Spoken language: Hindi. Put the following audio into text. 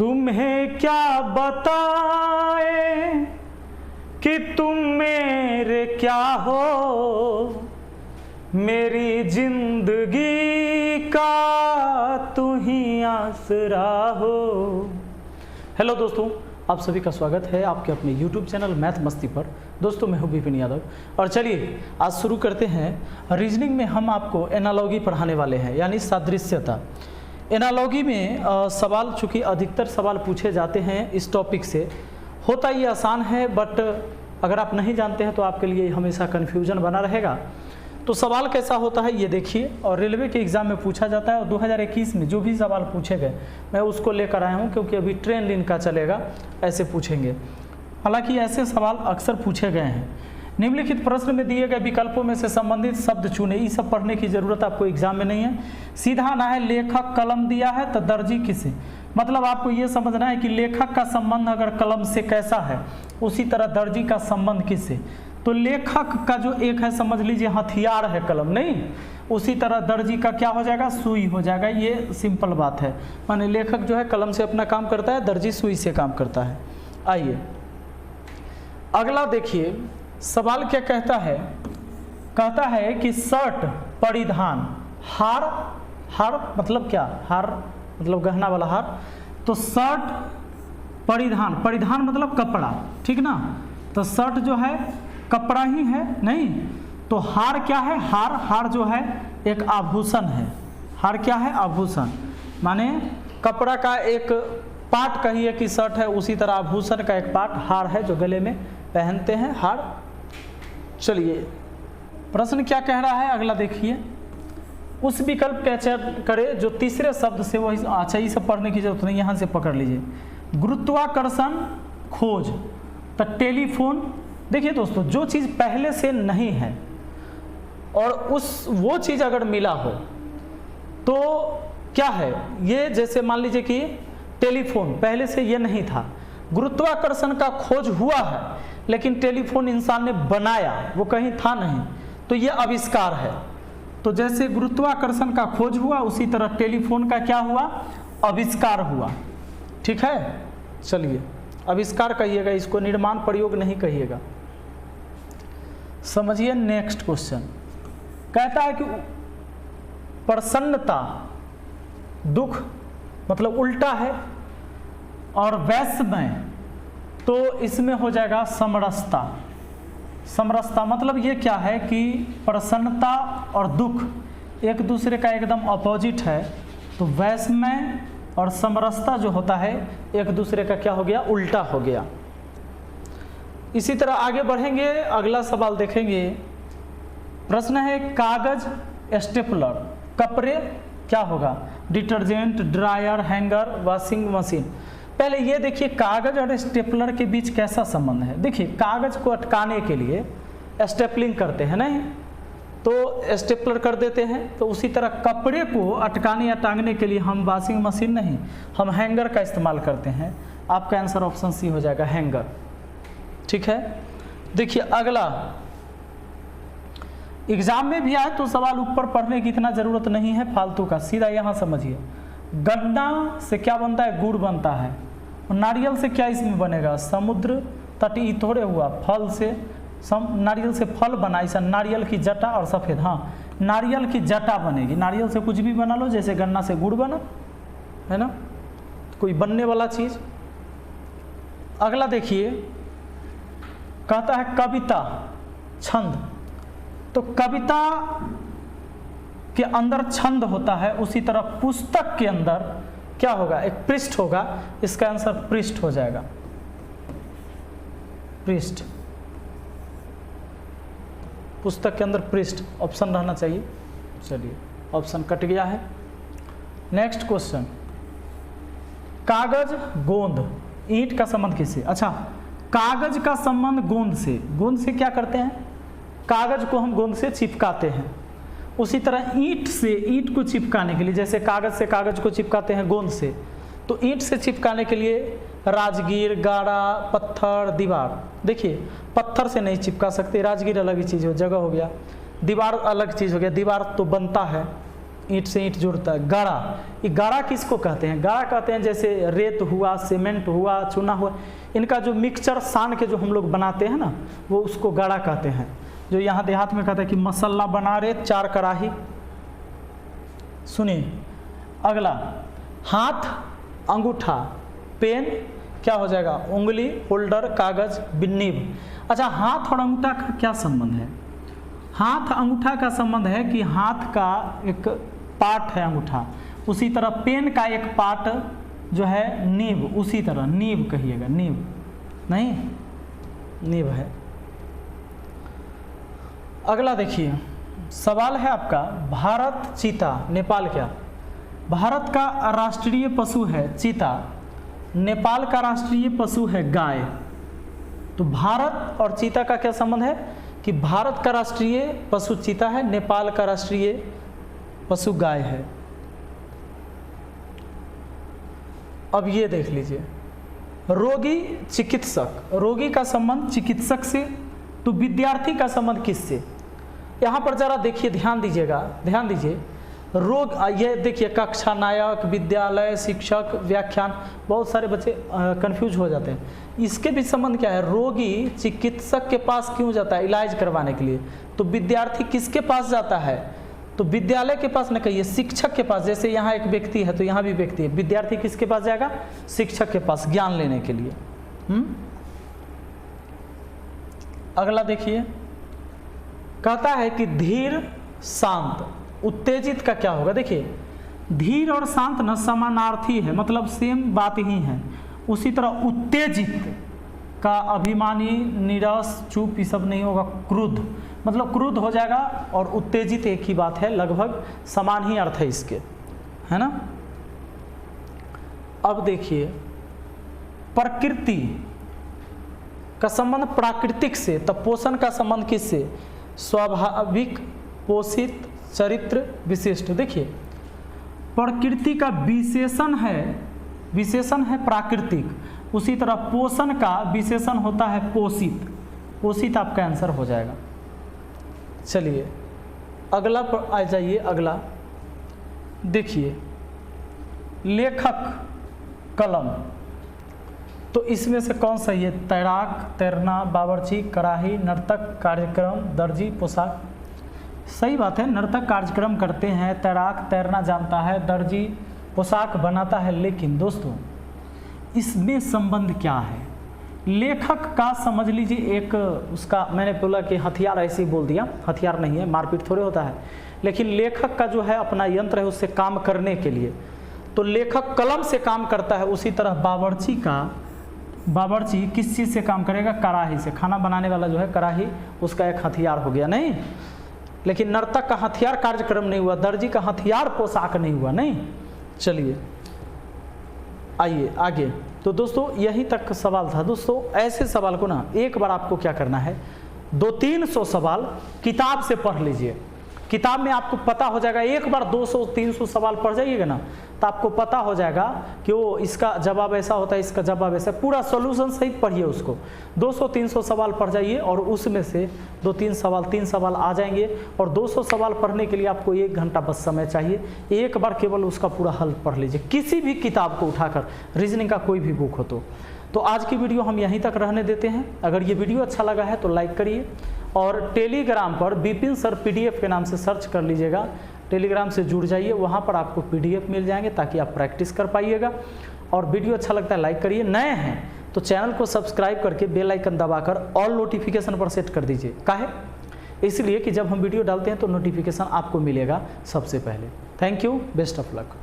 तुम्हें क्या बताए कि तुम मेरे क्या हो, मेरी जिंदगी का तू ही आसरा हो। हेलो दोस्तों, आप सभी का स्वागत है आपके अपने YouTube चैनल मैथ मस्ती पर। दोस्तों मैं हूं विपिन यादव और चलिए आज शुरू करते हैं। रीजनिंग में हम आपको एनालॉगी पढ़ाने वाले हैं, यानी सादृश्यता। एनालॉगी में सवाल, चूँकि अधिकतर सवाल पूछे जाते हैं इस टॉपिक से, होता ये आसान है बट अगर आप नहीं जानते हैं तो आपके लिए हमेशा कन्फ्यूजन बना रहेगा। तो सवाल कैसा होता है ये देखिए, और रेलवे के एग्ज़ाम में पूछा जाता है और 2021 में जो भी सवाल पूछे गए मैं उसको लेकर आया हूँ, क्योंकि अभी ट्रेंड इनका चलेगा, ऐसे पूछेंगे। हालांकि ऐसे सवाल अक्सर पूछे गए हैं। निम्नलिखित प्रश्न में दिए गए विकल्पों में से संबंधित शब्द चुने। ये सब पढ़ने की ज़रूरत आपको एग्जाम में नहीं है। सीधा आना है, लेखक कलम दिया है तो दर्जी किसे, मतलब आपको ये समझना है कि लेखक का संबंध अगर कलम से कैसा है उसी तरह दर्जी का संबंध किससे। तो लेखक का जो एक है समझ लीजिए हथियार है कलम, नहीं, उसी तरह दर्जी का क्या हो जाएगा, सुई हो जाएगा। ये सिंपल बात है, माने लेखक जो है कलम से अपना काम करता है, दर्जी सुई से काम करता है। आइए अगला देखिए, सवाल क्या कहता है। कहता है कि शर्ट परिधान, हार, हार मतलब क्या, हार मतलब गहना वाला हार। तो शर्ट परिधान, परिधान मतलब कपड़ा, ठीक ना। तो शर्ट जो है कपड़ा ही है, नहीं तो हार क्या है, हार, हार जो है एक आभूषण है। हार क्या है, आभूषण, माने कपड़ा का एक पार्ट कहिए कि शर्ट है, उसी तरह आभूषण का एक पार्ट हार है जो गले में पहनते हैं, हार। चलिए प्रश्न क्या कह रहा है अगला देखिए। उस विकल्प का चयन करें जो तीसरे शब्द से वही, अच्छा ये सब पढ़ने की जरूरत नहीं, यहाँ से पकड़ लीजिए। गुरुत्वाकर्षण खोज, तो टेलीफोन। देखिए दोस्तों, जो चीज़ पहले से नहीं है और वो चीज़ अगर मिला हो तो क्या है ये, जैसे मान लीजिए कि टेलीफोन पहले से ये नहीं था, गुरुत्वाकर्षण का खोज हुआ है लेकिन टेलीफोन इंसान ने बनाया, वो कहीं था नहीं, तो ये आविष्कार है। तो जैसे गुरुत्वाकर्षण का खोज हुआ उसी तरह टेलीफोन का क्या हुआ, आविष्कार हुआ। ठीक है, चलिए आविष्कार कहिएगा, इसको निर्माण प्रयोग नहीं कहिएगा। समझिए नेक्स्ट क्वेश्चन। कहता है कि प्रसन्नता दुख मतलब उल्टा है, और वैषम्य तो इसमें हो जाएगा समरसता। समरसता मतलब ये क्या है कि प्रसन्नता और दुख एक दूसरे का एकदम अपोजिट है, तो वैषम्य और समरसता जो होता है एक दूसरे का क्या हो गया, उल्टा हो गया। इसी तरह आगे बढ़ेंगे, अगला सवाल देखेंगे। प्रश्न है कागज स्टेपलर, कपड़े क्या होगा, detergent, dryer, hanger, washing machine. पहले ये देखिए कागज और स्टेपलर के बीच कैसा संबंध है। देखिए कागज को अटकाने के लिए स्टेपलिंग करते हैं, नहीं तो स्टेपलर कर देते हैं, तो उसी तरह कपड़े को अटकाने या टांगने के लिए हम वॉशिंग मशीन नहीं, हम हैंगर का इस्तेमाल करते हैं। आपका आंसर ऑप्शन सी हो जाएगा, हैंगर। ठीक है, देखिए अगला, एग्जाम में भी आए तो सवाल ऊपर पढ़ने की इतना जरूरत नहीं है फालतू का, सीधा यहाँ समझिए। गन्ना से क्या बनता है, गुड़ बनता है। और नारियल से क्या इसमें बनेगा, समुद्र तट। ई थोड़े हुआ, फल से नारियल से फल बना, ऐसा नारियल की जटा और सफ़ेद, हाँ नारियल की जटा बनेगी। नारियल से कुछ भी बना लो, जैसे गन्ना से गुड़ बना, है ना, कोई बनने वाला चीज़। अगला देखिए, कहता है कविता छंद, तो कविता के अंदर छंद होता है, उसी तरह पुस्तक के अंदर क्या होगा, एक पृष्ठ होगा। इसका आंसर पृष्ठ हो जाएगा, पृष्ठ। पुस्तक के अंदर पृष्ठ ऑप्शन रहना चाहिए। चलिए ऑप्शन कट गया है। नेक्स्ट क्वेश्चन, कागज गोंद, ईंट का संबंध किससे। अच्छा, कागज का संबंध गोंद से। गोंद से क्या करते हैं, कागज को हम गोंद से चिपकाते हैं। उसी तरह ईंट से, ईंट को चिपकाने के लिए, जैसे कागज से कागज को चिपकाते हैं गोंद से, तो ईंट से चिपकाने के लिए राजगीर, गारा, पत्थर, दीवार। देखिए पत्थर से नहीं चिपका सकते, राजगीर अलग ही चीज़ हो, जगह हो गया, दीवार अलग चीज़ हो गया। दीवार तो बनता है ईंट से ईंट जुड़ता है। गाड़ा, ये गाड़ा किसको कहते हैं? गाड़ा कहते हैं जैसे रेत हुआ, सीमेंट हुआ, चूना हुआ, इनका जो मिक्सचर सान के जो हम लोग बनाते हैं ना, वो उसको गाड़ा कहते हैं। जो यहाँ देहात में कहते हैं कि मसाला बना रे 4 कड़ाही। सुनिए अगला, हाथ, अंगूठा, पेन, क्या हो जाएगा? उंगली, होल्डर, कागज, बिन्नीब। अच्छा, हाथ और अंगूठा का क्या संबंध है? हाथ अंगूठा का संबंध है कि हाथ का एक पार्ट है अंगूठा, उसी तरह पेन का एक पार्ट जो है नीब, उसी तरह नीब कहिएगा, नीब नहीं, नीब है। अगला देखिए सवाल है आपका, भारत चीता, नेपाल क्या? भारत का राष्ट्रीय पशु है चीता, नेपाल का राष्ट्रीय पशु है गाय। तो भारत और चीता का क्या संबंध है कि भारत का राष्ट्रीय पशु चीता है, नेपाल का राष्ट्रीय पशु गाय है। अब ये देख लीजिए, रोगी चिकित्सक, रोगी का संबंध चिकित्सक से, तो विद्यार्थी का संबंध किससे? यहाँ पर जरा देखिए, ध्यान दीजिएगा, ध्यान दीजिए। रोग, ये देखिए कक्षा नायक, विद्यालय, शिक्षक, व्याख्यान, बहुत सारे बच्चे कंफ्यूज हो जाते हैं। इसके भी संबंध क्या है? रोगी चिकित्सक के पास क्यों जाता है? इलाज करवाने के लिए। तो विद्यार्थी किसके पास जाता है? तो विद्यालय के पास न कहिए, शिक्षक के पास। जैसे यहाँ एक व्यक्ति है तो यहाँ भी व्यक्ति है, विद्यार्थी किसके पास जाएगा? शिक्षक के पास, ज्ञान लेने के लिए। अगला देखिए, कहता है कि धीर, शांत, उत्तेजित का क्या होगा? देखिए धीर और शांत न समानार्थी है, मतलब सेम बात ही है। उसी तरह उत्तेजित का अभिमानी, नीरस, चुप, ये सब नहीं होगा। क्रुद्ध, मतलब क्रुद्ध हो जाएगा, और उत्तेजित एक ही बात है, लगभग समान ही अर्थ है इसके, है ना। अब देखिए, प्रकृति का संबंध प्राकृतिक से, तब पोषण का संबंध किससे? स्वाभाविक, पोषित, चरित्र, विशिष्ट। देखिए प्रकृति का विशेषण है प्राकृतिक, उसी तरह पोषण का विशेषण होता है पोषित। पोषित आपका आंसर हो जाएगा। चलिए अगला पर आ जाइए। अगला देखिए, लेखक, कलम, तो इसमें से कौन सही है? तैराक, तैरना, बावर्ची, कढ़ाई, नर्तक, कार्यक्रम, दर्जी, पोशाक। सही बात है, नर्तक कार्यक्रम करते हैं, तैराक तैरना जानता है, दर्जी पोशाक बनाता है। लेकिन दोस्तों इसमें संबंध क्या है? लेखक का समझ लीजिए एक उसका, मैंने बोला कि हथियार, ऐसे ही बोल दिया, हथियार नहीं है, मारपीट थोड़े होता है, लेकिन लेखक का जो है अपना यंत्र है उससे काम करने के लिए, तो लेखक कलम से काम करता है। उसी तरह बावर्ची किस चीज़ से काम करेगा? कढ़ाई से। खाना बनाने वाला जो है कढ़ाई, उसका एक हथियार हो गया, नहीं। लेकिन नर्तक का हथियार कार्यक्रम नहीं हुआ, दर्जी का हथियार पोशाक नहीं हुआ, नहीं। चलिए आइए आगे। तो दोस्तों यहीं तक सवाल था। दोस्तों ऐसे सवाल को ना एक बार आपको क्या करना है, 200-300 सवाल किताब से पढ़ लीजिए। किताब में आपको पता हो जाएगा, एक बार 200-300 सवाल पढ़ जाइएगा ना, तो आपको पता हो जाएगा कि वो इसका जवाब ऐसा होता है, इसका जवाब ऐसा, पूरा सॉल्यूशन सहित पढ़िए उसको। 200-300 सवाल पढ़ जाइए और उसमें से 2-3 सवाल, 3 सवाल आ जाएंगे। और 200 सवाल पढ़ने के लिए आपको 1 घंटा बस समय चाहिए। एक बार केवल उसका पूरा हल पढ़ लीजिए, किसी भी किताब को उठाकर, रीजनिंग का कोई भी बुक हो तो आज की वीडियो हम यहीं तक रहने देते हैं। अगर ये वीडियो अच्छा लगा है तो लाइक करिए, और टेलीग्राम पर विपिन सर PDF के नाम से सर्च कर लीजिएगा, टेलीग्राम से जुड़ जाइए, वहाँ पर आपको PDF मिल जाएंगे ताकि आप प्रैक्टिस कर पाइएगा। और वीडियो अच्छा लगता है लाइक करिए, नए हैं तो चैनल को सब्सक्राइब करके बेल आइकन दबाकर ऑल नोटिफिकेशन पर सेट कर दीजिए। काहे? इसलिए कि जब हम वीडियो डालते हैं तो नोटिफिकेशन आपको मिलेगा सबसे पहले। Thank you, best of luck.